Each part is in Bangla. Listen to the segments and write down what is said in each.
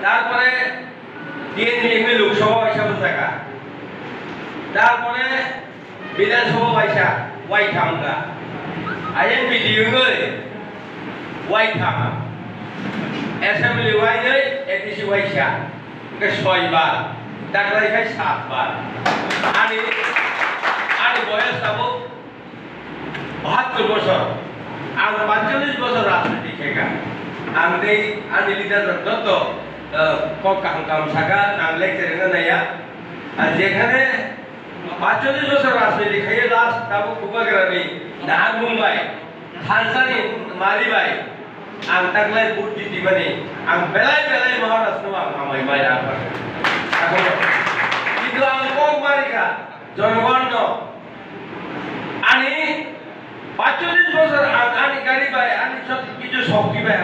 তারপরে TNP লোকসভা হিসাবে জায়গা তারপরে বিধানসভা পয়সা ওয়াই থামগা INP দিওগে ওয়াই থামা অ্যাসেম্বলি ওয়াই নেই ADC ওয়াইসা কে 6 বার ডাকলাই খাই 7 বার আনি বয়স যাবো 72 বছর আর 45 বছর রাজনীতি খেগা আমি লিডার যত কাম থাকা নাম লেকচার নাইয়া আর যেখানে 45 বছর রাজনীতি খাইয়ে লাস্ট তাবো কুবাগ্রানি নাহার মুম্বাই থানসানি মারিবাই আং তাকলাই বুদ্ধি দিবানি আং বেলাই মহারাষ্ট্র আমাই মাইরা এখন কিন্তু আং কোকমারিকা জনগণ আনি 45 বছর আনি গাড়ি বাই আনি সব কিছু শক্তি বাই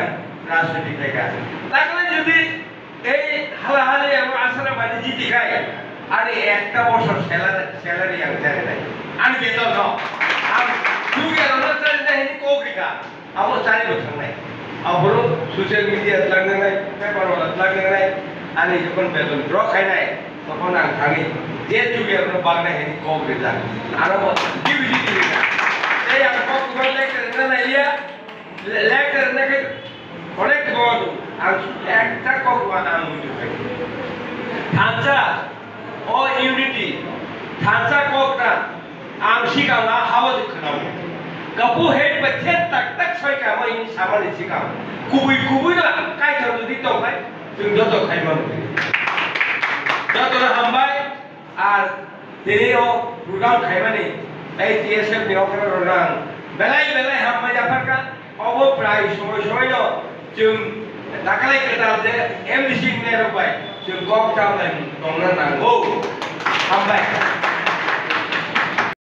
রাজনীতি থেকে তাকলে যদি এই হালাহালি এবং আসলে বাড়ি জিতি খায় আরে একটা বছর স্যালারি আমি জানি নাই আমি বেতন ন আমি দুগে রমনা চাই না হিনি কোকরিকা আবো চাই বছর নাই আবো সোশ্যাল মিডিয়া লাগনে নাই পেপার ওয়ালা লাগনে নাই আমি যখন বেতন ড্র খাই নাই তখন আমি থাকি যে যুগে আমরা বাগনা হিনি কোকরি যান আর ডিভিডি দিবি না এই আমি কোকরি লেকচার না ইয়া লেকচার নাকি অনেক বড় আর একটা কোকরি নাম বুঝতে থানসা ও ইউনিটি থানসা কোকটা आंशिक आंगा हावा दिखनाव कपु हेड बच्चे तक सय का मै सामानि सिकाम कुबुई ना काय थाव जुदि तोखाय जों जत खायमान जत हामबाय आर दिनैओ प्रोग्राम खायमानि ए TSF नि अफार रां बेलाय हामबाय जाफारका अबो प्राय समय न जों दाखालै खोथा जे MDC ने रबाय जों गप जावलाय दंना नांगौ हामबाय